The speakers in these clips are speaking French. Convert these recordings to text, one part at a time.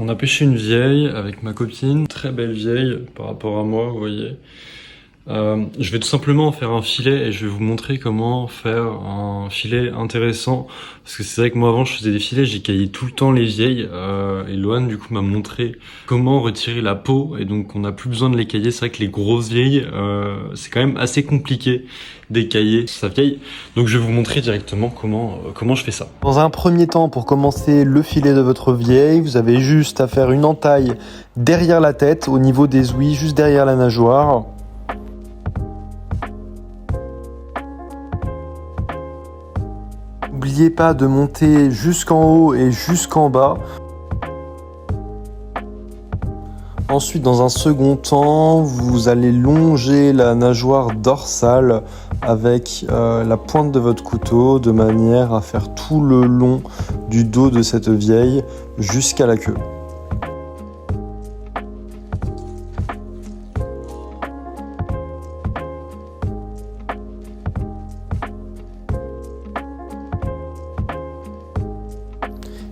On a pêché une vieille avec ma copine, très belle vieille par rapport à moi, vous voyez. Je vais tout simplement en faire un filet et je vais vous montrer comment faire un filet intéressant. Parce que c'est vrai que moi avant je faisais des filets, j'ai caillé tout le temps les vieilles. Et Loane du coup m'a montré comment retirer la peau et donc on n'a plus besoin de les cailler. C'est vrai que les grosses vieilles, c'est quand même assez compliqué d'écailler sa vieille. Donc je vais vous montrer directement comment je fais ça. Dans un premier temps, pour commencer le filet de votre vieille, vous avez juste à faire une entaille derrière la tête, au niveau des ouïes, juste derrière la nageoire. N'oubliez pas de monter jusqu'en haut et jusqu'en bas. Ensuite, dans un second temps, vous allez longer la nageoire dorsale avec la pointe de votre couteau de manière à faire tout le long du dos de cette vieille jusqu'à la queue.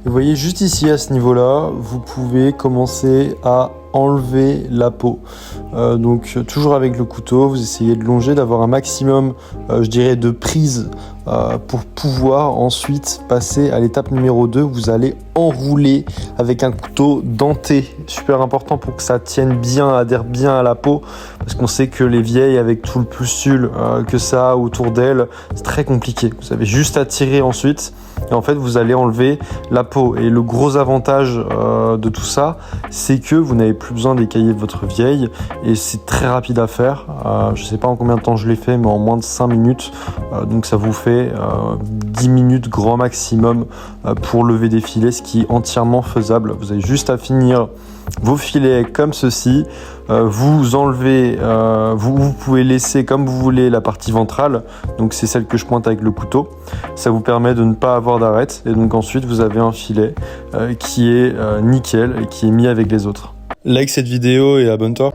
Vous voyez juste ici à ce niveau-là, vous pouvez commencer à enlever la peau. Donc toujours avec le couteau, vous essayez de longer, d'avoir un maximum, je dirais, de prise pour pouvoir ensuite passer à l'étape numéro 2. Vous allez enrouler avec un couteau denté. Super important pour que ça tienne bien, adhère bien à la peau. Parce qu'on sait que les vieilles, avec tout le pustule que ça a autour d'elles, c'est très compliqué. Vous avez juste à tirer ensuite. Et en fait, vous allez enlever la peau. Et le gros avantage de tout ça, c'est que vous n'avez plus besoin d'écailler votre vieille. Et c'est très rapide à faire. Je ne sais pas en combien de temps je l'ai fait, mais en moins de 5 minutes. Donc ça vous fait 10 minutes grand maximum pour lever des filets, ce qui est entièrement faisable. Vous avez juste à finir vos filets comme ceci. Vous enlevez, vous pouvez laisser comme vous voulez la partie ventrale, donc c'est celle que je pointe avec le couteau. Ça vous permet de ne pas avoir d'arête et donc ensuite vous avez un filet qui est nickel et qui est mis avec les autres. Like cette vidéo et abonne-toi.